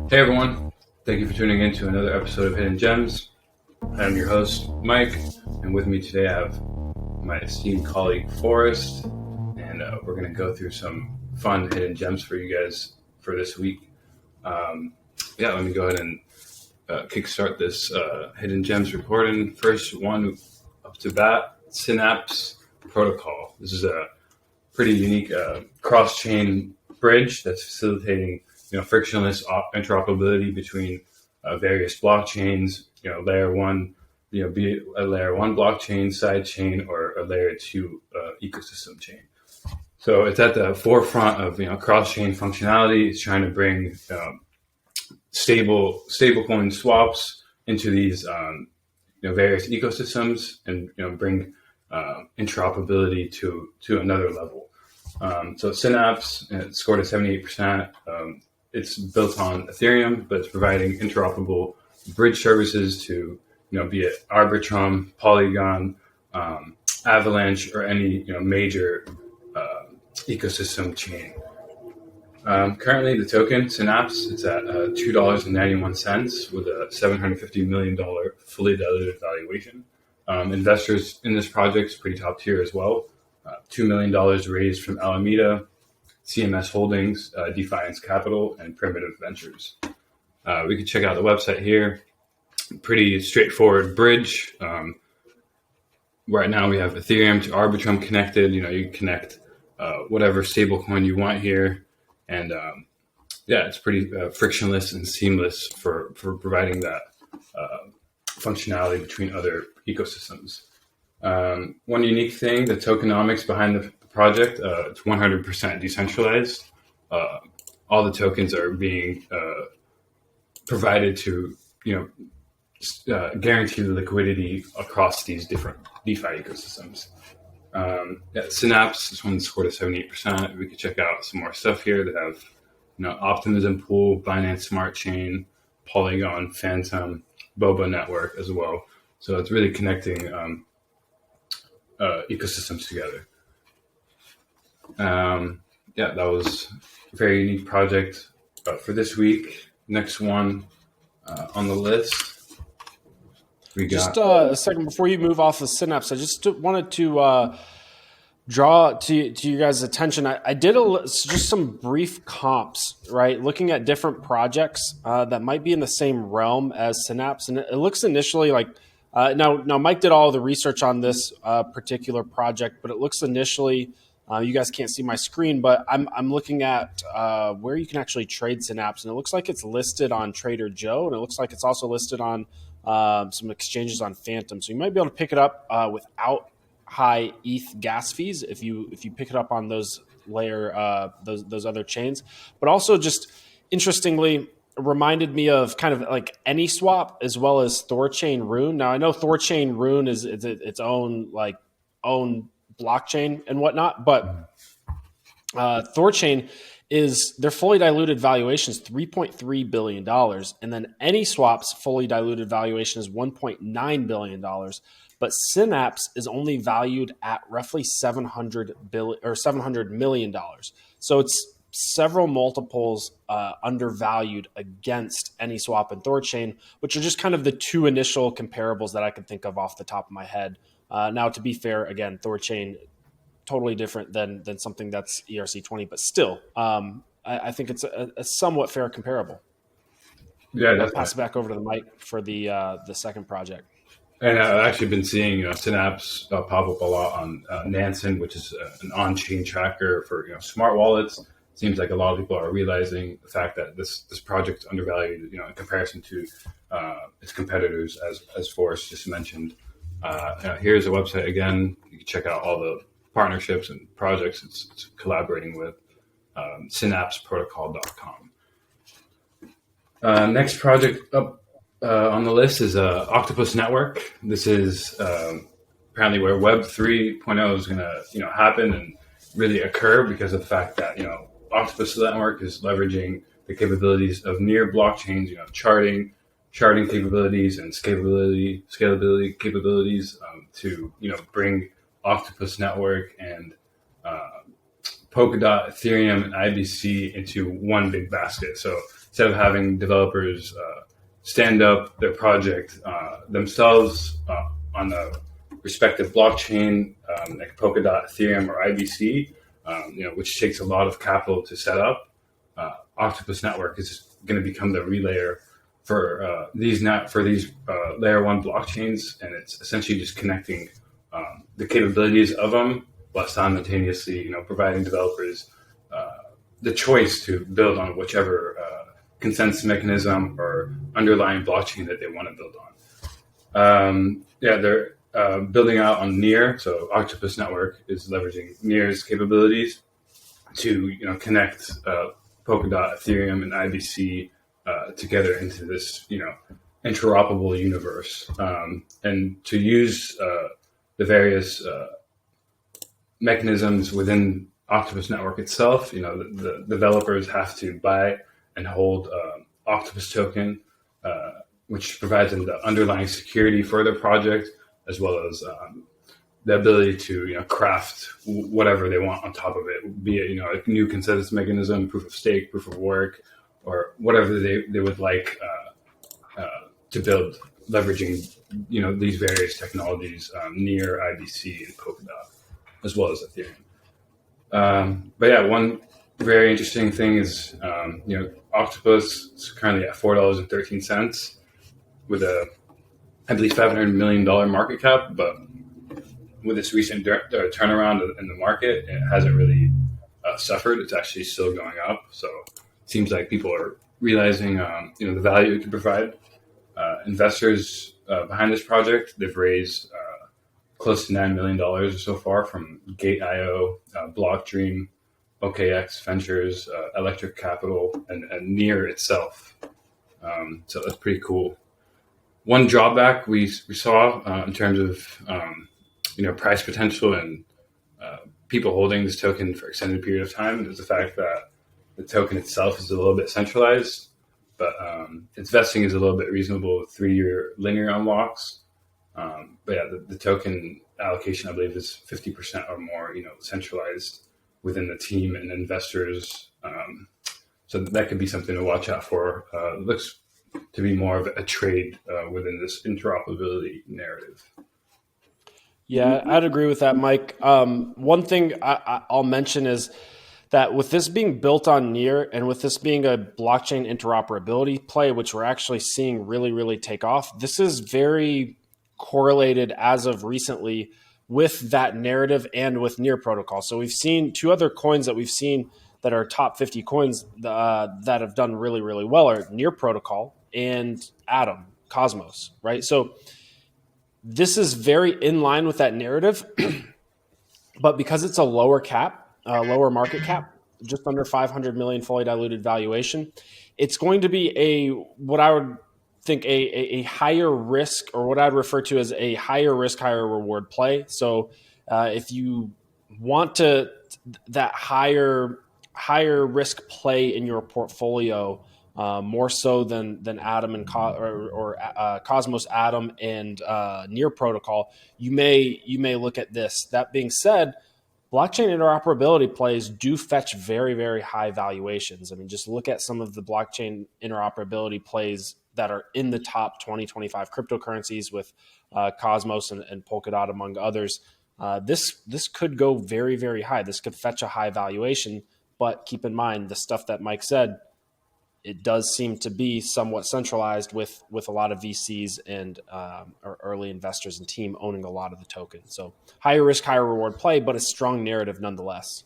Hey everyone, thank you for tuning in to another episode of Hidden Gems. I'm your host, Mike, and with me today I have my esteemed colleague, Forrest, and we're going to go through some fun hidden gems for you guys for this week. Let me go ahead and kickstart this hidden gems recording. First one up to bat, Synapse Protocol. This is a pretty unique cross-chain bridge that's facilitating frictionless interoperability between various blockchains. Layer one, be it a layer one blockchain, side chain, or a layer two ecosystem chain. So it's at the forefront of cross-chain functionality. It's trying to bring stablecoin swaps into these various ecosystems and bring interoperability to another level. So Synapse, it scored a 78%. It's built on Ethereum, but it's providing interoperable bridge services to, be it Arbitrum, Polygon, Avalanche, or any major ecosystem chain. Currently, the token Synapse it's at $2.91 with a $750 million fully diluted valuation. Investors in this project is pretty top tier as well. $2 million raised from Alameda, CMS Holdings, Defiance Capital, and Primitive Ventures. We can check out the website here. Pretty straightforward bridge. Right now we have Ethereum to Arbitrum connected. You can connect whatever stablecoin you want here. And it's pretty frictionless and seamless for providing that functionality between other ecosystems. One unique thing, the tokenomics behind the project, it's 100% decentralized. All the tokens are being provided to, guarantee the liquidity across these different DeFi ecosystems. Synapse, this one scored a 78%. We could check out some more stuff here that have, Optimism Pool, Binance Smart Chain, Polygon, Phantom, Boba Network as well. So it's really connecting ecosystems together. That was a very unique project for this week. Next one on the list. We got just a second before you move off of Synapse. I just wanted to draw to you guys' attention. I did just some brief comps, right? Looking at different projects that might be in the same realm as Synapse, and it looks initially like. Now, Mike did all the research on this particular project, but it looks initially, you guys can't see my screen, but I'm looking at where you can actually trade Synapse, and it looks like it's listed on Trader Joe, and it looks like it's also listed on some exchanges on Phantom. So you might be able to pick it up without high ETH gas fees if you pick it up on those those other chains. But also, just interestingly, reminded me of kind of like AnySwap as well as Thorchain Rune. Now I know Thorchain Rune is its own own blockchain and whatnot, but Thorchain is their fully diluted valuation is $3.3 billion, and then AnySwap's fully diluted valuation is $1.9 billion. But Synapse is only valued at roughly $700 million. So it's several multiples undervalued against AnySwap and Thorchain, which are just kind of the two initial comparables that I can think of off the top of my head. Now, to be fair, again, Thorchain totally different than something that's ERC20, but still, I think it's a somewhat fair comparable. Yeah, I'll pass it back over to the mic for the second project. And I've actually been seeing Synapse pop up a lot on Nansen, which is an on-chain tracker for smart wallets. Seems like a lot of people are realizing the fact that this project is undervalued, in comparison to its competitors, as Forrest just mentioned. Here's a website again. You can check out all the partnerships and projects it's collaborating with. SynapseProtocol.com. Next project up on the list is Octopus Network. This is apparently where Web 3.0 is going to happen and really occur because of the fact that Octopus Network is leveraging the capabilities of near blockchains, charting capabilities and scalability capabilities to bring Octopus Network and Polkadot, Ethereum, and IBC into one big basket. So instead of having developers stand up their project themselves on a respective blockchain like Polkadot, Ethereum, or IBC, which takes a lot of capital to set up, Octopus Network is going to become the relayer for these layer one blockchains, and it's essentially just connecting the capabilities of them while simultaneously, providing developers the choice to build on whichever consensus mechanism or underlying blockchain that they want to build on. They're building out on Near, so Octopus Network is leveraging Near's capabilities to connect Polkadot, Ethereum, and IBC together into this interoperable universe, and to use the various mechanisms within Octopus Network itself. The developers have to buy and hold Octopus token, which provides them the underlying security for their project, as well as the ability to craft whatever they want on top of it, be it a new consensus mechanism, proof of stake, proof of work, or whatever they would like to build, leveraging these various technologies, Near, IBC, and Polkadot, as well as Ethereum. One very interesting thing is Octopus is currently at $4.13 with I believe $500 million market cap, but with this recent turnaround in the market, it hasn't really suffered. It's actually still going up. So it seems like people are realizing the value it can provide. Investors behind this project, they've raised close to $9 million so far from Gate.io, Blockdream, OKX Ventures, Electric Capital, and Near itself. So that's pretty cool. One drawback we saw in terms of price potential and people holding this token for extended period of time is the fact that the token itself is a little bit centralized, but its vesting is a little bit reasonable with 3-year linear unlocks. The token allocation, I believe, is 50% or more, centralized within the team and investors. So that could be something to watch out for. It looks to be more of a trade within this interoperability narrative. Yeah, I'd agree with that, Mike. One thing I'll mention is that with this being built on Near and with this being a blockchain interoperability play, which we're actually seeing really, really take off, this is very correlated as of recently with that narrative and with Near protocol. So we've seen two other coins that we've seen that are top 50 coins that have done really, really well are Near protocol and Atom, Cosmos, right? So this is very in line with that narrative, but because it's a lower market cap, just under 500 million fully diluted valuation, it's going to be what I would think a higher risk, or what I'd refer to as a higher risk, higher reward play. So if you want that higher risk play in your portfolio, more so than Atom and Cosmos, Atom, and Near protocol, you may look at this. That being said, blockchain interoperability plays do fetch very, very high valuations. I mean, just look at some of the blockchain interoperability plays that are in the top 2025 cryptocurrencies with Cosmos and Polkadot, among others. This could go very, very high. This could fetch a high valuation, but keep in mind the stuff that Mike said, it does seem to be somewhat centralized with a lot of VCs and or early investors and team owning a lot of the token. So higher risk, higher reward play, but a strong narrative nonetheless.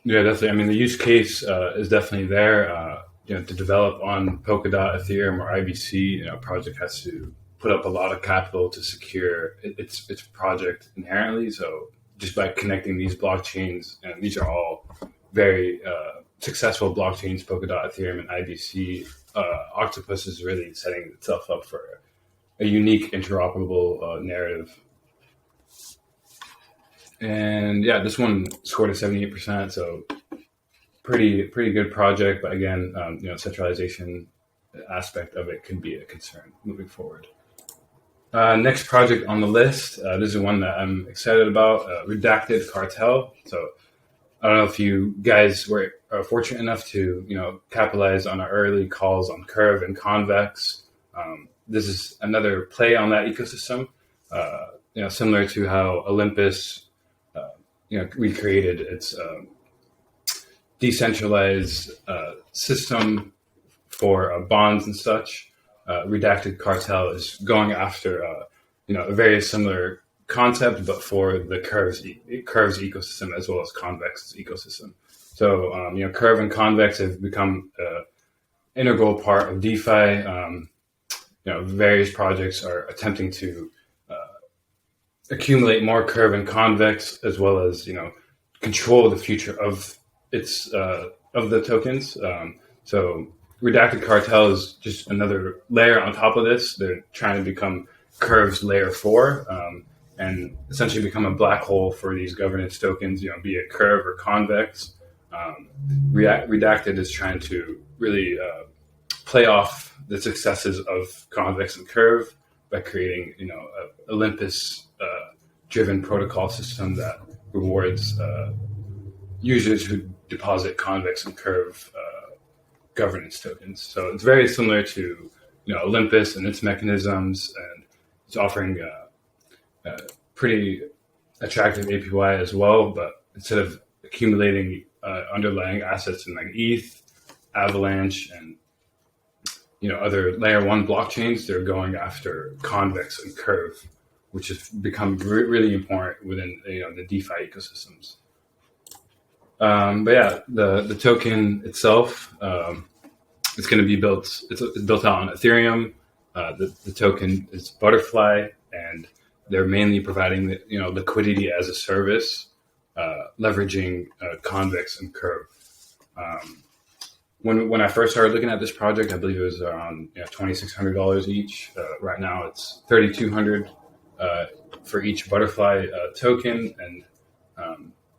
Yeah, definitely. I mean, the use case is definitely there. To develop on Polkadot, Ethereum, or IBC, a project has to put up a lot of capital to secure its project inherently. So just by connecting these blockchains, and these are all very successful blockchains, Polkadot, Ethereum, and IBC, Octopus is really setting itself up for a unique interoperable narrative. And yeah, this one scored a 78%, so pretty good project. But again, centralization aspect of it could be a concern moving forward. Next project on the list, this is one that I'm excited about, Redacted Cartel. So I don't know if you guys were fortunate enough to, capitalize on our early calls on Curve and Convex. This is another play on that ecosystem, similar to how Olympus, recreated its decentralized system for bonds and such. Redacted Cartel is going after, a very similar concept, but for the Curve's ecosystem as well as Convex's ecosystem. So, Curve and Convex have become an integral part of DeFi. Various projects are attempting to accumulate more Curve and Convex, as well as control the future of its of the tokens. So Redacted Cartel is just another layer on top of this. They're trying to become Curve's layer 4, and essentially become a black hole for these governance tokens, be it Curve or Convex. Redacted is trying to really play off the successes of Convex and Curve by creating, a Olympus driven protocol system that rewards users who deposit Convex and Curve governance tokens. So it's very similar to Olympus and its mechanisms, and it's offering a pretty attractive APY as well. But instead of accumulating underlying assets in like ETH, Avalanche, and other layer 1 blockchains, they're going after Convex and Curve, which has become really important within the DeFi ecosystems. But yeah, the token itself, it's going to be built. It's built out on Ethereum. The token is Butterfly, and they're mainly providing liquidity as a service, leveraging Convex and Curve. When I first started looking at this project, I believe it was around $2,600 each. Right now, it's $3,200 for each Butterfly token, and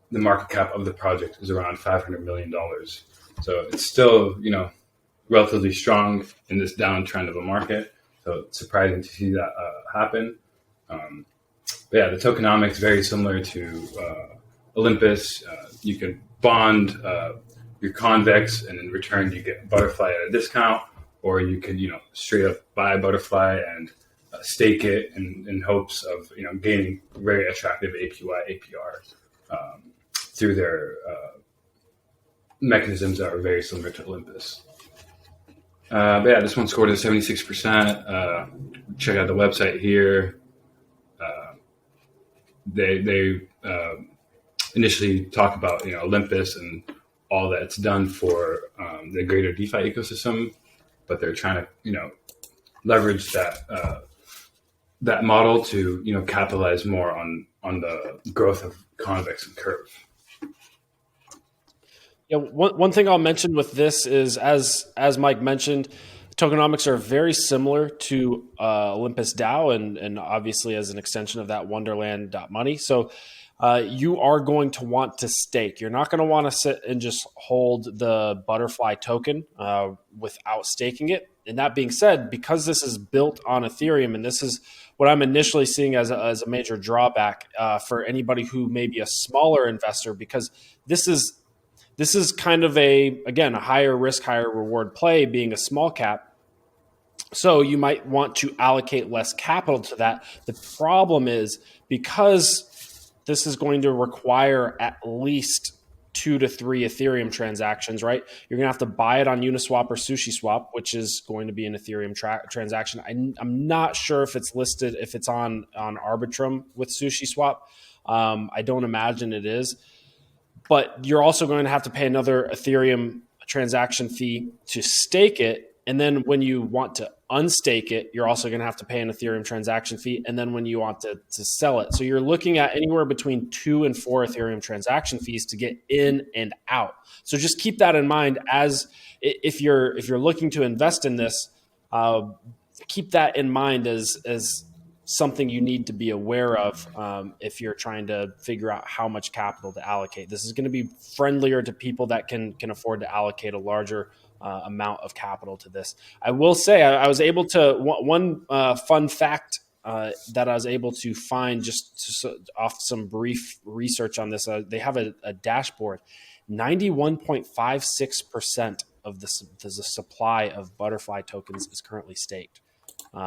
the market cap of the project is around $500 million. So it's still, relatively strong in this downtrend of a market. So it's surprising to see that happen. But yeah, the tokenomics very similar to Olympus. You can bond your Convex, and in return you get Butterfly at a discount, or you could straight up buy Butterfly and stake it in hopes of gaining very attractive APR through their mechanisms that are very similar to Olympus. But yeah, this one scored a 76%. Check out the website here. They initially talk about Olympus and all that it's done for the greater DeFi ecosystem, but they're trying to leverage that model to capitalize more on the growth of Convex and Curve. Yeah, one thing I'll mention with this is, as Mike mentioned, tokenomics are very similar to Olympus DAO, and obviously as an extension of that Wonderland.money. So you are going to want to stake. You're not going to want to sit and just hold the Butterfly token without staking it. And that being said, because this is built on Ethereum, and this is what I'm initially seeing as a major drawback for anybody who may be a smaller investor, because this is kind of a higher risk, higher reward play, being a small cap. So you might want to allocate less capital to that. The problem is, because this is going to require at least 2 to 3 Ethereum transactions, right? You're going to have to buy it on Uniswap or SushiSwap, which is going to be an Ethereum transaction. I'm not sure if it's listed, if it's on Arbitrum with SushiSwap. I don't imagine it is. But you're also going to have to pay another Ethereum transaction fee to stake it. And then when you want to unstake it, you're also going to have to pay an Ethereum transaction fee. And then when you want to sell it. So you're looking at anywhere between 2 and 4 Ethereum transaction fees to get in and out. So just keep that in mind as if you're looking to invest in this, keep that in mind as something you need to be aware of if you're trying to figure out how much capital to allocate. This is going to be friendlier to people that can afford to allocate a larger amount of capital to this. I will say I was able to, one fun fact that I was able to find off some brief research on this. They have a dashboard. 91.56% of the supply of butterfly tokens is currently staked.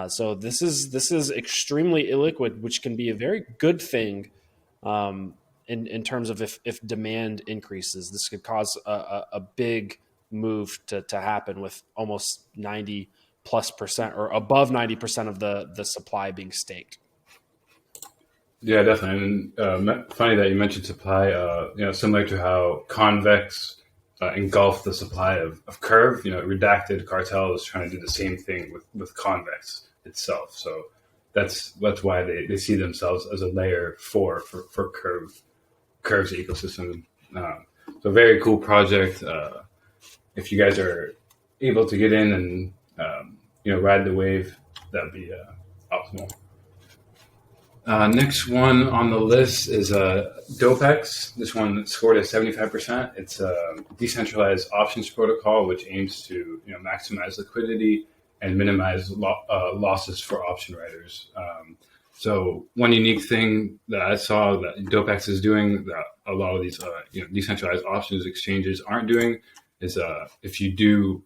So this is extremely illiquid, which can be a very good thing in terms of if demand increases. This could cause a big move to happen with almost 90+% or above 90% of the supply being staked. Yeah, definitely. And funny that you mentioned supply. Similar to how Convex engulfed the supply of Curve. Redacted Cartel is trying to do the same thing with Convex itself. So that's why they see themselves as a layer for Curve's ecosystem. So very cool project. If you guys are able to get in and ride the wave, that'd be optimal. Next one on the list is Dopex. This one scored at 75%. It's a decentralized options protocol which aims to maximize liquidity and minimize losses for option writers. So one unique thing that I saw that Dopex is doing that a lot of these decentralized options exchanges aren't doing is if you do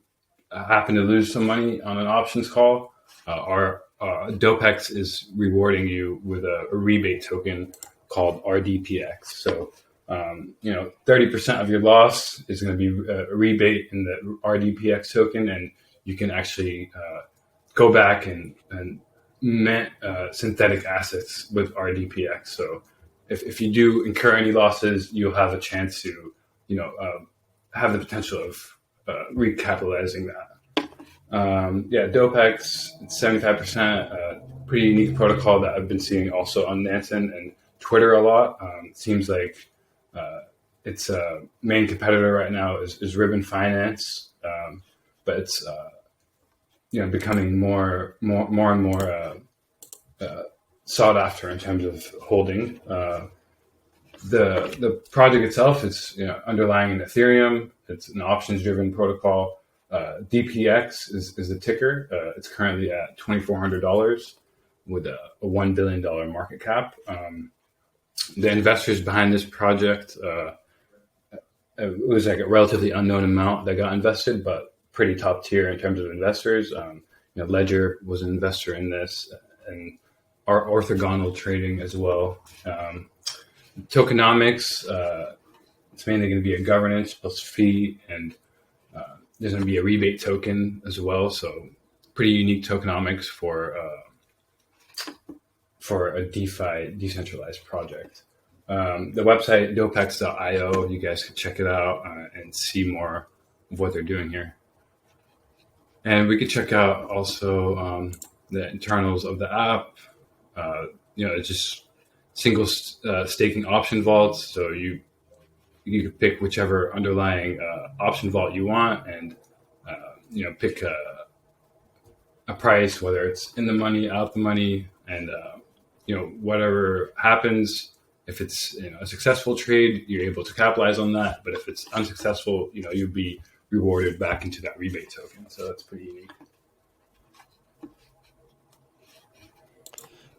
happen to lose some money on an options call, our Dopex is rewarding you with a rebate token called RDPX. So 30% of your loss is going to be a rebate in the RDPX token, and you can actually go back and mint synthetic assets with RDPX. So if you do incur any losses, you'll have a chance to have the potential of recapitalizing that. Dopex, it's 75%, pretty unique protocol that I've been seeing also on Nansen and Twitter a lot. It seems like its main competitor right now is Ribbon Finance, but it's becoming more and more sought after in terms of holding. The project itself is underlying in Ethereum. It's an options-driven protocol. DPX is the ticker. It's currently at $2,400 with a $1 billion market cap. The investors behind this project, it was like a relatively unknown amount that got invested, but pretty top tier in terms of investors. Ledger was an investor in this, and our orthogonal trading as well. Tokenomics, it's mainly going to be a governance plus fee, and there's going to be a rebate token as well. So pretty unique tokenomics for a DeFi decentralized project. The website dopex.io, you guys can check it out and see more of what they're doing here. And we could check out also the internals of the app. It's just single staking option vaults. So you can pick whichever underlying option vault you want, and pick a price, whether it's in the money, out the money, and whatever happens. If it's a successful trade, you're able to capitalize on that. But if it's unsuccessful, you'll be rewarded back into that rebate token. So that's pretty unique.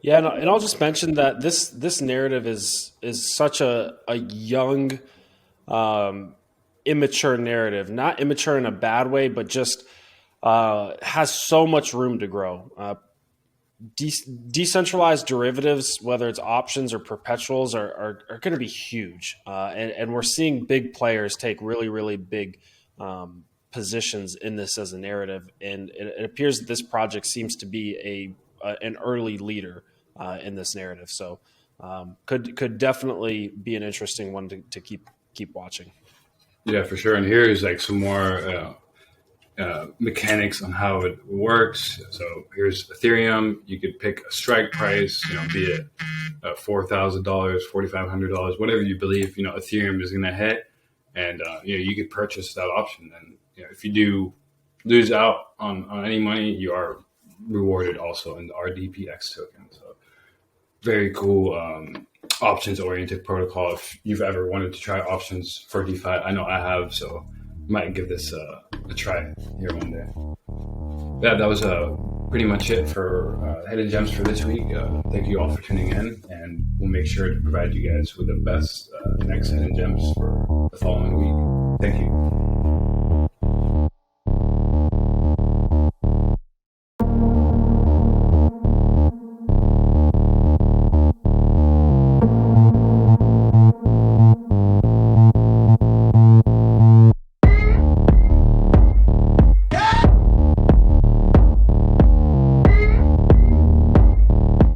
Yeah, and I'll just mention that this narrative is such a young, immature narrative. Not immature in a bad way, but just has so much room to grow. Decentralized derivatives, whether it's options or perpetuals, are going to be huge, and we're seeing big players take really, really big positions in this as a narrative. And it appears that this project seems to be an early leader in this narrative. So could definitely be an interesting one to keep watching. Yeah, for sure. And here's like some more mechanics on how it works. So here's Ethereum. You could pick a strike price, be it $4,000, $4,500, whatever you believe, Ethereum is going to hit, and you could purchase that option. And if you do lose out on any money, you are rewarded also in the RDPX token. So very cool options-oriented protocol. If you've ever wanted to try options for DeFi, I know I have, so might give this a try here one day. Yeah, that was pretty much it for Hidden Gems for this week. Thank you all for tuning in, and we'll make sure to provide you guys with the best next Hidden Gems for the following week. Thank you.